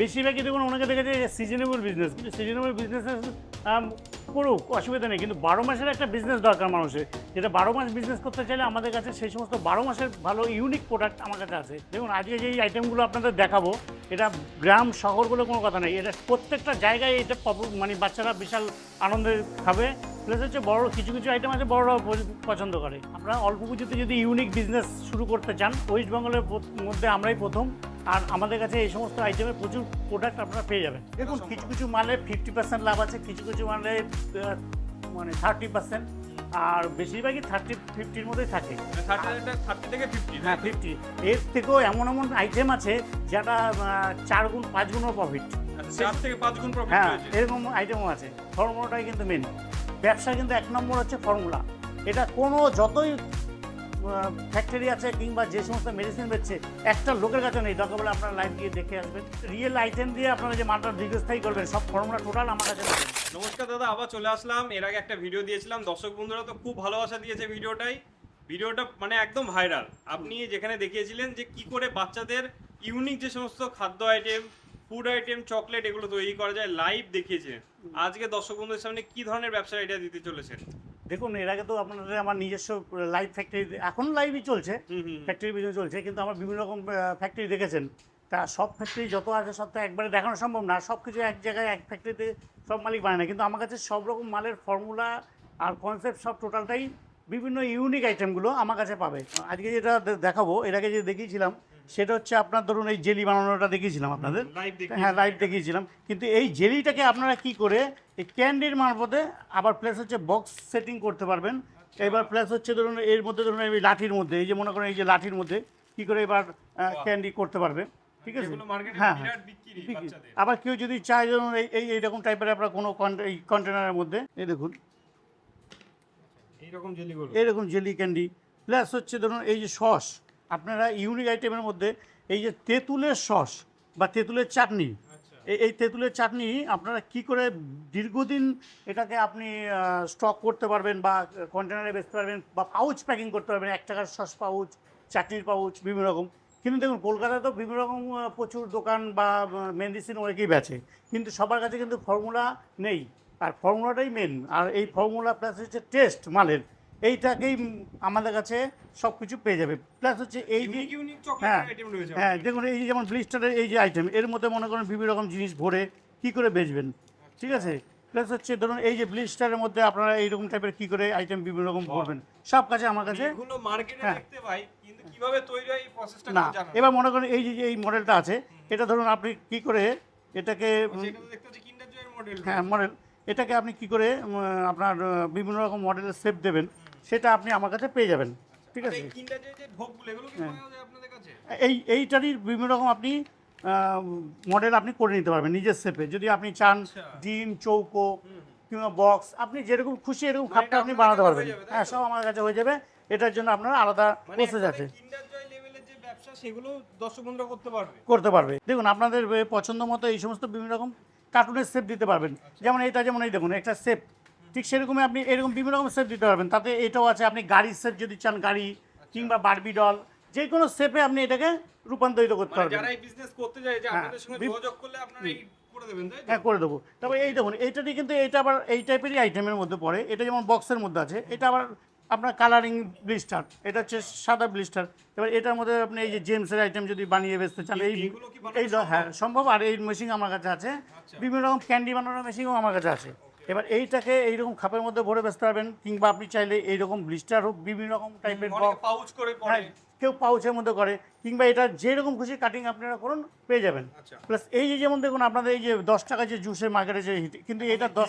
বেশিরভাগই দেখুন ওনাকে দেখেছে সিজনেবল বিজনেস, কিন্তু সিজনেবল বিজনেস করুক, অসুবিধা নেই, কিন্তু 12 মাসের একটা বিজনেস দরকার মানুষের, যেটা 12 মাস বিজনেস করতে চাইলে আমাদের কাছে সেই সমস্ত 12 মাসের ভালো ইউনিক প্রোডাক্ট আমার কাছে আছে। দেখুন আজকে যেই আইটেমগুলো আপনাদের দেখাবো, এটা গ্রাম শহর বলে কোনো কথা নেই, এটা প্রত্যেকটা জায়গায় এটা মানে বাচ্চারা বিশাল আনন্দে খাবে। প্লাস হচ্ছে বড় কিছু কিছু আইটেম আছে বড়রাও পছন্দ করে। আপনারা অল্প পুঁজিতে যদি ইউনিক বিজনেস শুরু করতে চান, ওয়েস্ট বেঙ্গলের মধ্যে আমরাই প্রথম, আর আমাদের কাছে এই সমস্ত আইটেমের প্রচুর প্রোডাক্ট আপনারা পেয়ে যাবেন। দেখুন কিছু কিছু মালে 50% লাভ আছে, কিছু কিছু মালে মানে 30%, আর বেশিরভাগই 30-50-র মধ্যেই থাকে। 30 থেকে 50? হ্যাঁ 50। এর থেকেও এমন এমন আইটেম আছে যেটা 4 গুণ 5 গুণও প্রফিট। 4 থেকে 5 গুণ প্রফিট হ্যাঁ হয়েছে। এরকম আইটেমও আছে। ফর্মুলাটাই কিন্তু মেন ব্যবসা, কিন্তু 1 নম্বর হচ্ছে ফর্মুলা। এটা কোনো যতই ফ্যাক্টরি আছে কিংবা যে সমস্ত মেডিসিন বেচছে, একটা লোকের কাছে নেই। দরকার বলে আপনারা লাইভ গিয়ে দেখে আসবেন, রিয়েল আইটেম দিয়ে আপনারা যে মালটা দীর্ঘস্থায়ী করবেন, সব ফর্মুলা টোটাল আমার কাছে পাবেন। নমস্কার দাদা, আবার চলে আসলাম। এর আগে একটা ভিডিও দিয়েছিলাম, দর্শক বন্ধুরা তো খুব ভালোবাসা দিয়েছে ভিডিওটা মানে একদম ভাইরাল। আপনি যেখানে দেখিয়েছিলেন যে কি করে বাচ্চাদের ইউনিক যে সমস্ত খাদ্য আইটেম, ফুড আইটেম, চকলেট এগুলো তৈরি করা যায়, লাইভ দেখিয়েছিলেন। আজকে দর্শক বন্ধুদের সামনে কি ধরনের ব্যবসার আইডিয়া দিতে চলেছেন? দেখুন এর আগে তো আপনাদের আমার নিজস্ব লাইভ ফ্যাক্টরি, এখন লাইভই চলছে, ফ্যাক্টরি বিজনেস চলছে, কিন্তু আমার বিভিন্ন রকম ফ্যাক্টরি দেখেছেন। তা সব ফ্যাক্টরি যত আছে সব তো একবারে দেখানো সম্ভব না, সব কিছু এক জায়গায় এক ফ্যাক্টরিতে সব মালিক বানায় না, কিন্তু আমার কাছে সব রকম মালের ফর্মুলা আর কনসেপ্ট সব টোটালটাই বিভিন্ন ইউনিক আইটেমগুলো আমার কাছে পাবে। আজকে যেটা দেখাবো, এর আগে যে দেখিয়েছিলাম সেটা হচ্ছে আপনার ধরুন এই জেলি বানানোটা দেখিয়েছিলাম আপনাদের। হ্যাঁ লাইভ দেখিয়েছিলাম, কিন্তু এই জেলিটাকে আপনারা কি করে এই ক্যান্ডির মারফতে আবার প্লাস হচ্ছে বক্স সেটিং করতে পারবেন। এবার প্লাস হচ্ছে ধরুন এর মধ্যে ধরুন এই লাঠির মধ্যে, এই যে মনে করেন এই যে লাঠির মধ্যে কি করে এবার ক্যান্ডি করতে পারবে, ঠিক আছে? হ্যাঁ হ্যাঁ আবার কেউ যদি চায় ধরুন এইরকম টাইপের আপনার কোনো এই কন্টেনারের মধ্যে, এই দেখুন এইরকম জেলি ক্যান্ডি, প্লাস হচ্ছে ধরুন এই যে সস, আপনারা ইউনিক আইটেমের মধ্যে এই যে তেঁতুলের সস বা তেঁতুলের চাটনি, এই তেঁতুলের চাটনি আপনারা কি করে দীর্ঘদিন এটাকে আপনি স্টক করতে পারবেন বা কন্টেনারে বেচতে পারবেন বা পাউচ প্যাকিং করতে পারবেন, 1 টাকার সস পাউচ, চাটনির পাউচ, বিভিন্ন রকম। কিন্তু দেখুন কলকাতায় তো বিভিন্ন রকম প্রচুর দোকান বা মেডিসিন অনেকেই বেচে, কিন্তু সবার কাছে কিন্তু ফর্মুলা নেই, আর ফর্মুলাটাই মেন। আর এই ফর্মুলা প্লাস হচ্ছে টেস্ট মালের, এইটাকেই আমাদের কাছে সব কিছু পেয়ে যাবে। প্লাস হচ্ছে এই যে হ্যাঁ হ্যাঁ দেখুন এই যে যেমন ব্লিস্টারের এই যে আইটেম, এর মধ্যে মনে করেন বিভিন্ন রকম জিনিস ভরে কী করে বেচবেন, ঠিক আছে? প্লাস হচ্ছে ধরুন এই যে ব্লিস্টারের মধ্যে আপনারা এইরকম টাইপের কী করে আইটেম বিভিন্ন রকম ভরবেন, সব কাছে আমার কাছে। হ্যাঁ না এবার মনে করেন এই যে এই মডেলটা আছে, এটা ধরুন আপনি কী করে এটাকে, হ্যাঁ মডেল, এটাকে আপনি কী করে আপনার বিভিন্ন রকম মডেলের শেপ দেবেন, সেটা আপনি আমার কাছে পেয়ে যাবেন, ঠিক আছে? এইটারই বিভিন্ন রকম আপনি মডেল আপনি করে নিতে পারবেন নিজের শেপে, যদি আপনি চান ডিম, চৌকো কিংবা বক্স, আপনি যেরকম খুশি এরকম খাপটা আপনি বানাতে পারবেন। হ্যাঁ সব আমার কাছে হয়ে যাবে, এটার জন্য আপনার আলাদা প্রসেস আছে, সেগুলো দর্শক বন্ধুরা করতে পারবে। দেখুন আপনাদের পছন্দ মতো এই সমস্ত বিভিন্ন রকম কার্টুনের শেপ দিতে পারবেন, যেমন এইটা, যেমন এই দেখুন একটা শেপ, ঠিক সেরকমই আপনি এরকম বিভিন্ন রকম শেপ দিতে পারবেন। তাতে এটাও আছে, আপনি গাড়ির শেপ যদি চান গাড়ি কিংবা বারবি ডল, যে কোনো শেপে আপনি এটাকে রূপান্তরিত করতে পারবেন। হ্যাঁ করে দেবো। তারপরে এই দেখুন এইটাটি কিন্তু এইটা আবার এই টাইপেরই আইটেমের মধ্যে পড়ে, এটা যেমন বক্সের মধ্যে আছে, এটা আবার আপনার কালারিং ব্লিস্টার, এটা হচ্ছে সাদা ব্লিস্টার। এবার এটার মধ্যে আপনি এই যে জেমসের আইটেম যদি বানিয়ে বেচতে চান, এই হ্যাঁ সম্ভব। আর এই মেশিন আমার কাছে আছে, বিভিন্ন রকম ক্যান্ডি বানানোর মেশিনও আমার কাছে আছে। এবার এইটাকে এইরকম খাপের মধ্যে ভরে বেচতে পারবেন, কিংবা আপনি চাইলে এইরকম ব্লিস্টার হোক, বিভিন্ন রকম টাইপের পাউচ করে কেউ পাউচের মধ্যে করে, কিংবা এটা যেরকম খুশি কাটিং আপনারা করুন পেয়ে যাবেন। প্লাস এই যে যেমন দেখুন আপনাদের এই যে 10 টাকা যে জুসের মার্কেটে যে হিট, কিন্তু এটা 10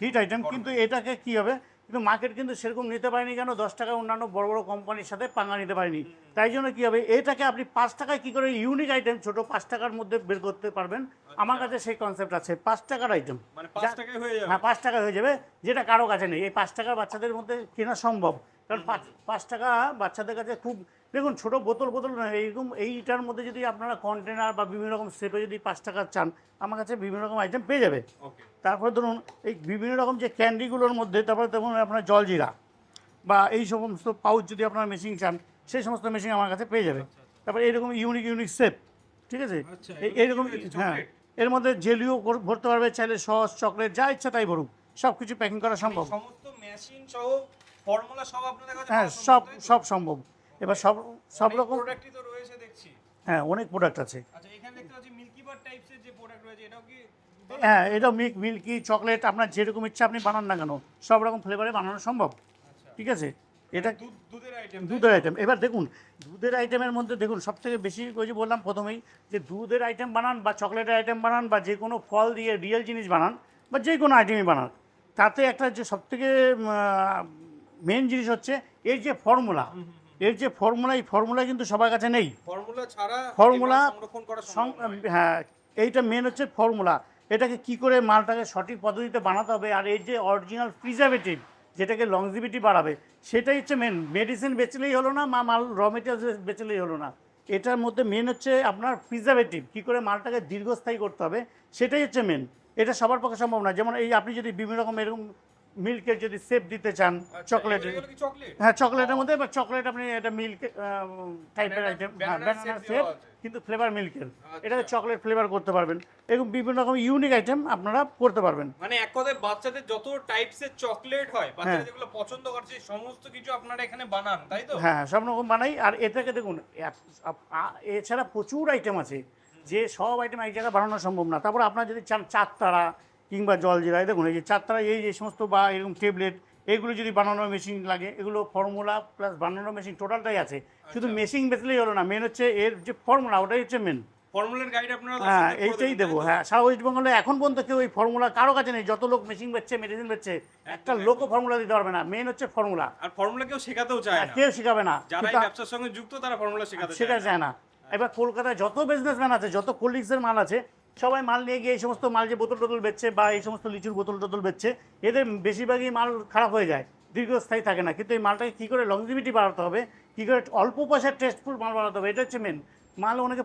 হিট আইটেম, কিন্তু এটাকে কী হবে, কিন্তু মার্কেট কিন্তু সেরকম নিতে পারেনি কেন, 10 টাকায় অন্যান্য বড় বড় কোম্পানির সাথে পাঙ্গা নিতে পারেনি। তাই জন্য কী হবে, এটাকে আপনি 5 টাকায় কী করে ইউনিক আইটেম ছোটো 5 টাকার মধ্যে বের করতে পারবেন, আমার কাছে সেই কনসেপ্ট আছে। 5 টাকার আইটেম, হ্যাঁ 5 টাকায় হয়ে যাবে, যেটা কারো কাছে নেই। এই 5 টাকার বাচ্চাদের মধ্যে কেনা সম্ভব, কারণ 5 টাকা বাচ্চাদের কাছে খুব, দেখুন ছোটো বোতল নয়, এইরকম এইটার মধ্যে যদি আপনারা কন্টেনার বা বিভিন্ন রকম শেপে যদি 5 টাকা চান, আমার কাছে বিভিন্ন রকম আইটেম পেয়ে যাবে। তারপরে ধরুন এই বিভিন্ন রকম যে ক্যান্ডিগুলোর মধ্যে, তারপরে দেখুন আপনার জলজিরা বা এই সমস্ত পাউচ যদি আপনারা মেশিন চান, সেই সমস্ত মেশিন আমার কাছে পেয়ে যাবে। তারপরে এইরকম ইউনিক শেপ, ঠিক আছে? এইরকম হ্যাঁ এর মধ্যে জেলিও ভরতে পারবে, চাইলে সস চকলেট যা ইচ্ছা তাই ভরুক, সব কিছু প্যাকিং করা সম্ভব। সমস্ত মেশিন সহ ফর্মুলা সব আপনাদের কাছে হ্যাঁ, পাওয়া সম্ভব, তাই তো? সব সম্ভব। এবার সব অনেক রকম, প্রোডাক্টই তো রয়েছে দেখছি। হ্যাঁ অনেক প্রোডাক্ট আছে। আচ্ছা, এখানে দেখতে পাচ্ছি মিল্কি বার টাইপসের যে প্রোডাক্ট রয়েছে, এটাও কি হ্যাঁ, এটা মিল্কি চকলেট আপনার যেরকম ইচ্ছা আপনি বানান না কেন সব রকম ফ্লেভারে বানানো সম্ভব। আচ্ছা, ঠিক আছে, এটা দুধের আইটেম, দুধের আইটেম। এবার দেখুন দুধের আইটেমের মধ্যে দেখুন সবথেকে বেশি ওই যে বললাম প্রথমেই যে দুধের আইটেম বানান বা চকলেটের আইটেম বানান বা যে কোনো ফল দিয়ে রিয়েল জিনিস বানান বা যে কোনো আইটেমই বানান, তাতে একটা যে সবথেকে মেন জিনিস হচ্ছে এর যে ফর্মুলা, এই ফর্মুলা কিন্তু সবার কাছে নেই। ফর্মুলা ছাড়া ফর্মুলা এগুলো সংরক্ষণ করা সম্ভব নয়। হ্যাঁ, এইটা মেন হচ্ছে ফর্মুলা। এটাকে কি করে মালটাকে সঠিক পদ্ধতিতে বানাতে হবে, আর এর যে অরিজিনাল প্রিজারভেটিভ যেটাকে লংজিভিটি বাড়াবে, সেটাই হচ্ছে মেন। মেডিসিন বেচলেই হলো না, মাল র মেটেরিয়ালস বেচলেই হলো না। এটার মধ্যে মেন হচ্ছে আপনার প্রিজারভেটিভ, কী করে মালটাকে দীর্ঘস্থায়ী করতে হবে, সেটাই হচ্ছে মেন। এটা সবার পক্ষে সম্ভব না। যেমন এই আপনি যদি বিভিন্ন রকম এরকম মিল্কের যদি শেপ দিতে চান, আচ্ছা, চকলেটের, এগুলো কি চকলেট? হ্যাঁ চকলেটের মধ্যে, বা চকলেট আপনি এটা মিল্ক টাইপের Banana- আইটেম, banana হ্যাঁ ব্যানানা shape শেপ, দেওয়া আছে। কিন্তু ফ্লেভার মিল্কের, আচ্ছা। এটাকে চকলেট ফ্লেভার করতে পারবেন। এরকম বিভিন্ন রকম ইউনিক আইটেম আপনারা করতে পারবেন। মানে এক কথায় বাচ্চাদের যত টাইপসের চকলেট হয়, বাচ্চারা হ্যাঁ। যেগুলো পছন্দ করে সেই সমস্ত কিছু আপনারা এখানে বানান, তাই তো? হ্যাঁ, সব রকম বানাই। আর এটাকে দেখুন এছাড়া প্রচুর আইটেম আছে, যে সব আইটেম এক জায়গায় বানানো সম্ভব না। তারপর আপনার যদি চান চারতারা কিংবা জলজিরায়, দেখুন এই যে চারতারা, এই যে সমস্ত বা এরকম ট্যাবলেট, এগুলো যদি বানানোর মেশিন লাগে, এগুলো ফর্মুলা প্লাস বানানোর মেশিন টোটালটাই আছে। শুধু মেশিন বেচলেই হলো না, মেন হচ্ছে এর যে ফর্মুলা, ওটাই হচ্ছে মেন। ফর্মুলার গাইড আপনারা হ্যাঁ, দর্শকদের করে এইটাই দেবেন, দেবো। তাই তো? হ্যাঁ, সারা ওয়েস্ট বেঙ্গলে এখন পর্যন্ত কেউ এই ফর্মুলা কারো কাছে নেই। যত লোক মেশিন বেচছে, মেডিসিন বেচছে, একটা লোকও ফর্মুলা দিতে পারবে না। মেন হচ্ছে ফর্মুলা, আর ফর্মুলা কেউ শেখাতেও চায় না। কেউ শেখাবে না। যারা এই কিন্তু ব্যবসার সঙ্গে যুক্ত তারা ফর্মুলা শেখাতে সেটা চায় না। চায় না। এবার কলকাতায় যত বিজনেসম্যান আছে, যত কোল্ড ড্রিঙ্কসের মাল আছে, সবাই মাল নিয়ে গিয়ে এই সমস্ত মাল যে বোতল টোতল বেচছে বা এই সমস্ত লিচুর বোতল টোতল বেচছে, এদের বেশিরভাগই মাল খারাপ হয়ে যায়, দীর্ঘস্থায়ী থাকে না। কিন্তু এই মালটাকে কী করে লংজিভিটি বাড়াতে হবে, কী করে অল্প পয়সার টেস্টফুল মাল বানাতে হবে, এটা হচ্ছে মেন। মাল অনেকে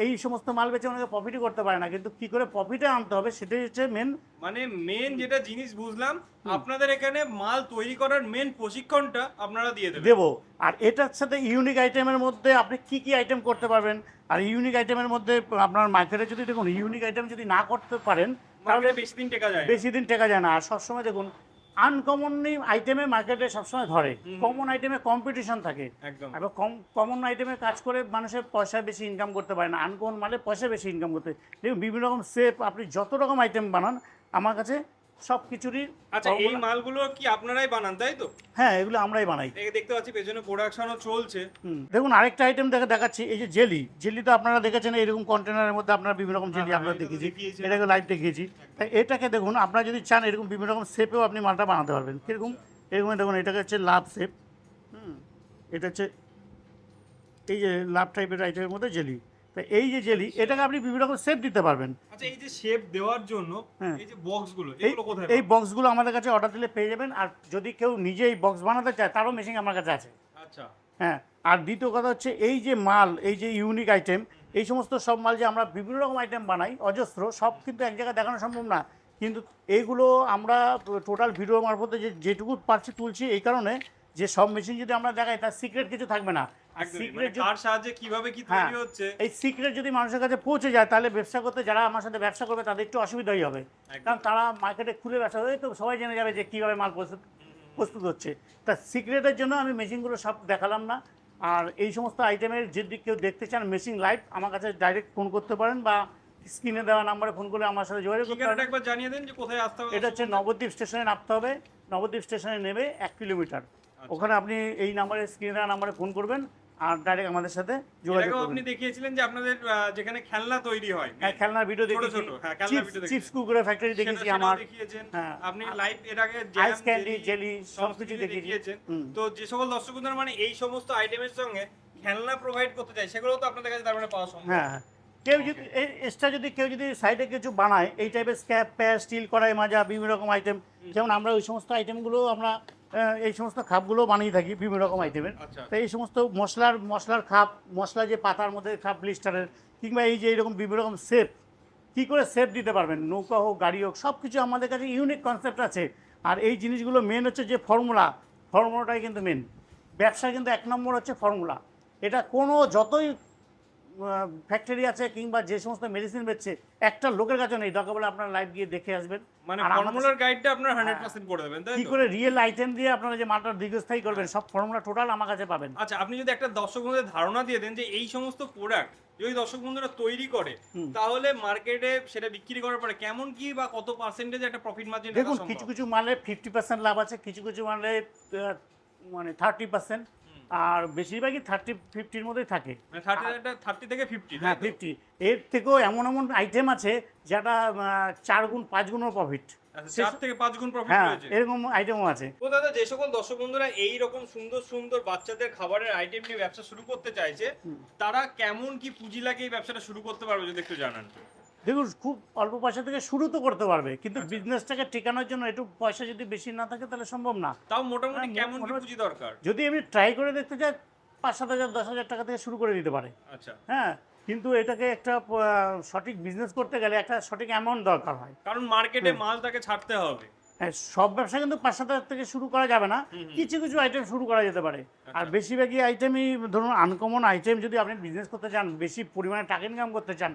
এই সমস্ত মাল বেচে অনেকে প্রফিটই করতে পারে না, কিন্তু কী করে প্রফিটে আনতে হবে সেটাই হচ্ছে মেন। মানে মেন যেটা জিনিস বুঝলাম, আপনাদের এখানে মাল তৈরি করার মেন প্রশিক্ষণটা আপনারা দিয়ে দেবেন। দেবো। আর এটার সাথে ইউনিক আইটেমের মধ্যে আপনি কি কি আইটেম করতে পারবেন, আর ইউনিক আইটেমের মধ্যে আপনার মার্কেটে যদি দেখুন ইউনিক আইটেম যদি না করতে পারেন, তাহলে তাহলে বেশি দিন টেকা যায় না। বেশি দিন টেকা যায় না। আর সবসময় দেখুন আনকমনলি আইটেমে মার্কেটে সবসময় ধরে, কমন আইটেমে কম্পিটিশন থাকে। একদম। এবার কমন আইটেমে কাজ করে মানুষের পয়সা বেশি ইনকাম করতে পারে না, আনকমন মালে পয়সা বেশি ইনকাম করতে। দেখুন বিভিন্ন রকম শেপ, আপনি যত রকম আইটেম বানান আমার কাছে সব কিছুরই। আচ্ছা, এই মালগুলো কি আপনারাই বানান, তাই তো? হ্যাঁ, এগুলো আমরাই বানাই। দেখতে পাচ্ছি পেছনে প্রোডাকশনও চলছে। দেখুন আরেকটা আইটেম দেখাচ্ছি, এই যে জেলি তো আপনারা দেখেছেন, এরকম কন্টেনারের মধ্যে আপনারা বিভিন্ন রকম জেলি আমরা দেখেছি, এটাকে লাইভ দেখিয়েছি। তাই এটাকে দেখুন আপনারা যদি চান এরকম বিভিন্ন রকম শেপেও আপনি মালটা বানাতে পারবেন। কীরকম, এরকম দেখুন, এটাকে হচ্ছে লাভ শেপ, এটা হচ্ছে এই যে লাভ টাইপের আইটেমের মধ্যে জেলি। তাই এই যে জেলি, এটাকে আপনি বিভিন্ন রকম শেপ দিতে পারবেন। আচ্ছা, এই যে শেপ দেওয়ার জন্য হ্যাঁ। এই যে বক্সগুলো, এই এগুলো কোথায় এই পাবো? বক্সগুলো আমাদের কাছে অর্ডার দিলে পেয়ে যাবেন। আর যদি কেউ নিজেই বক্স বানাতে চায় তারও মেশিন আমার কাছে আছে। আচ্ছা, হ্যাঁ, আর দ্বিতীয় কথা হচ্ছে এই যে মাল, এই যে ইউনিক আইটেম, এই সমস্ত সব মাল যে আমরা বিভিন্ন রকম আইটেম বানাই অজস্র, সব কিন্তু এক জায়গায় দেখানো সম্ভব না। কিন্তু এইগুলো আমরা টোটাল ভিডিও মারফতে যেটুকু পারছি তুলছি, এই কারণে যে সব মেশিন যদি আমরা দেখাই তার সিক্রেট কিছু থাকবে না। একদমই। মানে সিক্রেট কার সাহায্যে কিভাবে কি হ্যাঁ, তৈরি হচ্ছে। এই সিক্রেট যদি মানুষের কাছে পৌঁছে যায় তাহলে ব্যবসা করতে, যারা আমার সাথে ব্যবসা করবে তাদের একটু অসুবিধাই হবে। কারণ তারা মার্কেটে খুলে ব্যবসা করে তো সবাই জেনে যাবে যে কীভাবে মাল প্রস্তুত হচ্ছে। তা সিক্রেটের জন্য আমি মেশিনগুলো সব দেখালাম না। আর এই সমস্ত আইটেমের যদি কেউ দেখতে চান মেশিন লাইভ, আমার কাছে ডাইরেক্ট ফোন করতে পারেন বা স্ক্রিনে দেওয়া নাম্বারে ফোন করে আমার সাথে যোগাযোগ করতে ঠিকানাটা পারেন। একবার জানিয়ে দেন যে কোথায় আসতে হবে। এটা হচ্ছে নবদ্বীপ স্টেশনে নামতে হবে, নবদ্বীপ স্টেশনে নেমে 1 কিলোমিটার। ওখানে আপনি এই নাম্বারে, স্ক্রিনে দেওয়া নাম্বারে ফোন করবেন আর ডাইরেক্ট আমাদের সাথে যোগাযোগ এটাকেও করবেন। আপনি দেখিয়েছিলেন যে আপনাদের যেখানে খেলনা তৈরি হয়, হ্যাঁ, খেলনার ভিডিও ছোট দেখেছি, ছোট, হ্যাঁ, খেলনার ভিডিও দেখেছি। চিপস কুকুরের ফ্যাক্টরি দেখেছি সেটাও আমার। দেখিয়েছেন। হ্যাঁ। আপনি লাইভ এর আগে আইস ক্যান্ডি, জেলি সবকিছু দেখেছি। দেখিয়েছেন। তো যে সকল দর্শক বন্ধুরা মানে এই সমস্ত আইটেমের সঙ্গে খেলনা প্রোভাইড করতে চায়, সেগুলো তো আপনাদের কাছে তার মানে পাওয়া সম্ভব। হ্যাঁ, কেউ যদি এক্সট্রা কেউ যদি সাইডে কিছু বানায়, এই টাইপের স্ক্যাপ প্যার স্টিল কড়াই মাজা বিভিন্ন রকম আইটেম, যেমন আমরা ওই সমস্ত আইটেমগুলো আমরা এই সমস্ত খাপগুলো বানিয়ে থাকি বিভিন্ন রকম আইটেমের। আচ্ছা। তো এই সমস্ত মশলার খাপ, মশলা যে পাতার মধ্যে খাপ ব্লিস্টারের, কিংবা এই যে এইরকম বিভিন্ন রকম শেপ, কী করে শেপ দিতে পারবেন, নৌকা হোক গাড়ি হোক, সব কিছু আমাদের কাছে ইউনিক কনসেপ্ট আছে। আর এই জিনিসগুলো মেন হচ্ছে যে ফর্মুলাটাই কিন্তু মেন। ব্যবসা কিন্তু 1 নম্বর হচ্ছে ফর্মুলা। এটা কোনো যতই ফ্যাক্টরি আছে কিংবা যে সমস্ত মেডিসিন বেচছে একটা লোকের কাছে নেই, দরকার বলে আপনারা লাইভ গিয়ে দেখে আসবেন। মানে আর আমাদের- ফর্মুলার গাইডটা আপনার 100% করে দেবেন, তাই কি তো? করে রিয়েল আইটেম দিয়ে আপনারা যে মালটা দীর্ঘস্থায়ী করবেন সব ফর্মুলা টোটাল আমার কাছে পাবেন। আচ্ছা, আপনি যদি একটা দর্শক বন্ধুদের ধারণা দিয়ে দেন যে এই সমস্ত প্রোডাক্ট যদি দর্শক বন্ধুরা তৈরি করে তাহলে মার্কেটে সেটা বিক্রি করার পরে কেমন কি বা কত পার্সেন্টেজ একটা প্রফিট মার্জিন দেখুন কিছু কিছু মালে 50% লাভ আছে, কিছু কিছু মালে মানে 30%, আর বেশিরভাগই 30-50-র মধ্যেই থাকে। মানে 30 থেকে 50, হ্যাঁ 50। এর থেকেও এমন এমন আইটেম আছে যেটা 4 গুণ 5 গুণও প্রফিট। 4 থেকে 5 গুণ প্রফিট হ্যাঁ রয়েছে। এরকম আইটেমও আছে। তো দাদা, যে সকল দর্শক বন্ধুরা এই রকম সুন্দর সুন্দর বাচ্চাদের খাবারের আইটেম নিয়ে ব্যবসা শুরু করতে চাইছে তারা কেমন কি পুঁজি লাগে এই ব্যবসাটা শুরু করতে পারবে যদি একটু জানান। দেখুন খুব অল্প পয়সা থেকে শুরু তো করতে পারবে, কিন্তু বিজনেসটাকে টেকানোর জন্য একটু পয়সা যদি বেশি না থাকে তাহলে সম্ভব না। তাও মোটামুটি হ্যাঁ, কেমন কি মোটামুটি- পুঁজি দরকার? যদি আমি ট্রাই করে দেখতে চাই 5-7 হাজার 10 হাজার টাকা থেকে শুরু করে দিতে পারে। আচ্ছা, হ্যাঁ, কিন্তু এটাকে একটা সঠিক বিজনেস করতে গেলে একটা সঠিক অ্যামাউন্ট দরকার হয়। কারণ মার্কেটে মাল তাকে ছাড়তে হবে। হ্যাঁ, সব ব্যবসা কিন্তু 5-7 হাজার থেকে শুরু করা যাবে না, কিছু কিছু আইটেম শুরু করা যেতে পারে। আর বেশিরভাগই আইটেমই ধরুন আনকমন আইটেম, যদি আপনি বিজনেস করতে চান, বেশি পরিমাণে টাকা ইনকাম করতে চান,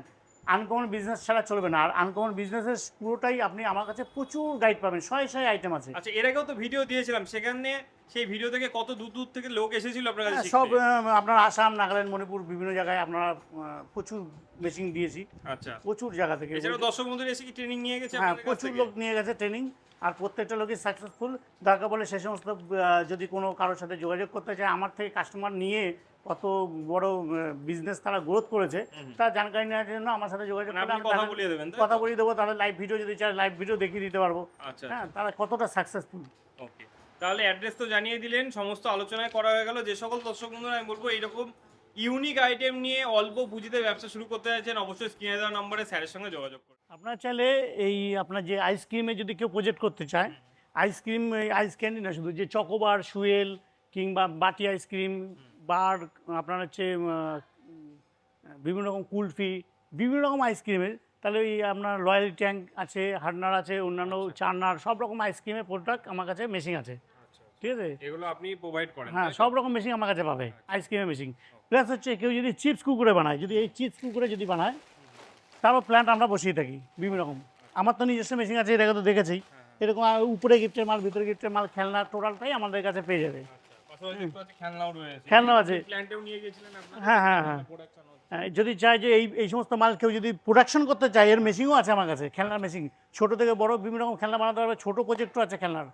আনকমন বিজনেস ছাড়া চলবে না। আর আনকমন বিজনেসের পুরোটাই আপনি আমার কাছে প্রচুর গাইড পাবেন, শয়ে আইটেম আছে। আচ্ছা, এর আগেও তো ভিডিও দিয়েছিলাম, সেখানে সেই ভিডিও থেকে কত দূর দূর থেকে লোক এসেছিল আপনার কাছে হ্যাঁ, শিখতে? সব আপনার আসাম, নাগাল্যান্ড, মণিপুর বিভিন্ন জায়গায় আপনারা প্রচুর মেশিন দিয়েছি, আচ্ছা, প্রচুর জায়গা থেকে। এছাড়াও দর্শক বন্ধুরা এসে কি ট্রেনিং নিয়ে গেছে হ্যাঁ, আপনাদের কাছ প্রচুর থেকে? লোক নিয়ে গেছে ট্রেনিং, আর প্রত্যেকটা লোকই সাকসেসফুল। দরকার বলে সে সমস্ত যদি কোনো কারোর সাথে যোগাযোগ করতে চায়, আমার থেকে কাস্টমার নিয়ে কত বড় বিজনেস তারা গ্রোথ করেছে তার জানকারি নেওয়ার জন্য আমার সাথে যোগাযোগ মানে করলে আপনি আমি কথা তাদের বলিয়ে দেবেন, তাই তো? কথা বলিয়ে দেবো। তাহলে লাইভ ভিডিও যদি চায় লাইভ ভিডিও দেখিয়ে দিতে পারবো। আচ্ছা, হ্যাঁ, তারা কতটা সাকসেসফুল। ওকে, তাহলে অ্যাড্রেস তো জানিয়ে দিলেন, সমস্ত আলোচনায় করা হয়ে গেল। যে সকল দর্শক বন্ধুরা আমি বলবো এইরকম ইউনিক আইটেম নিয়ে অল্প পুঁজিতে ব্যবসা শুরু করতে চাইছেন, অবশ্যই স্ক্রিনে দেওয়া নম্বরে স্যারের সঙ্গে যোগাযোগ করুন। আপনার চাইলে এই আপনার যে আইসক্রিমে যদি কেউ প্রজেক্ট করতে চায়, আইসক্রিম আইস ক্যান্ডি না, শুধু যে চকোবার, সুয়েল কিংবা বাটি আইসক্রিম, বার, আপনার হচ্ছে বিভিন্ন রকম কুলফি, বিভিন্ন রকম আইসক্রিমের, তাহলে ওই আপনার লয়াল ট্যাঙ্ক আছে, হার্ডনার আছে, অন্যান্য চার্নার, সব রকম আইসক্রিমের প্রোডাক্ট আমার কাছে মেশিন আছে। ঠিক আছে, এগুলো আপনি প্রোভাইড করেন? হ্যাঁ, সব রকম মেশিন আমার কাছে পাবে, আইসক্রিমের মেশিন। প্লাস হচ্ছে কেউ যদি চিপস কুকুরে বানায়, যদি এই চিপস কুকুরে যদি বানায়, তারও প্ল্যান্ট আমরা বসিয়ে থাকি বিভিন্ন রকম। আমার তো নিজস্ব মেশিন আছে, এটাকে তো দেখেছি। এরকম উপরে গিফটের মাল, ভিতরে গিফটের মাল, খেলনা, টোটালটাই আমাদের কাছে পেয়ে যাবে। পাশাপাশি দেখতে পাচ্ছি খেলনাও রয়েছে। খেলনাও আছে। প্ল্যান্টেও নিয়ে গেছিলেন আপনারা? হ্যাঁ হ্যাঁ হ্যাঁ, প্রোডাকশন হচ্ছে। যদি চায় যে এই সমস্ত মাল কেউ যদি প্রোডাকশন করতে চায়, এর মেশিনও আছে আমার কাছে, খেলনার মেশিন, ছোট থেকে বড় বিভিন্ন রকম খেলনা বানাতে পারবে, ছোট প্রজেক্টও আছে খেলনার।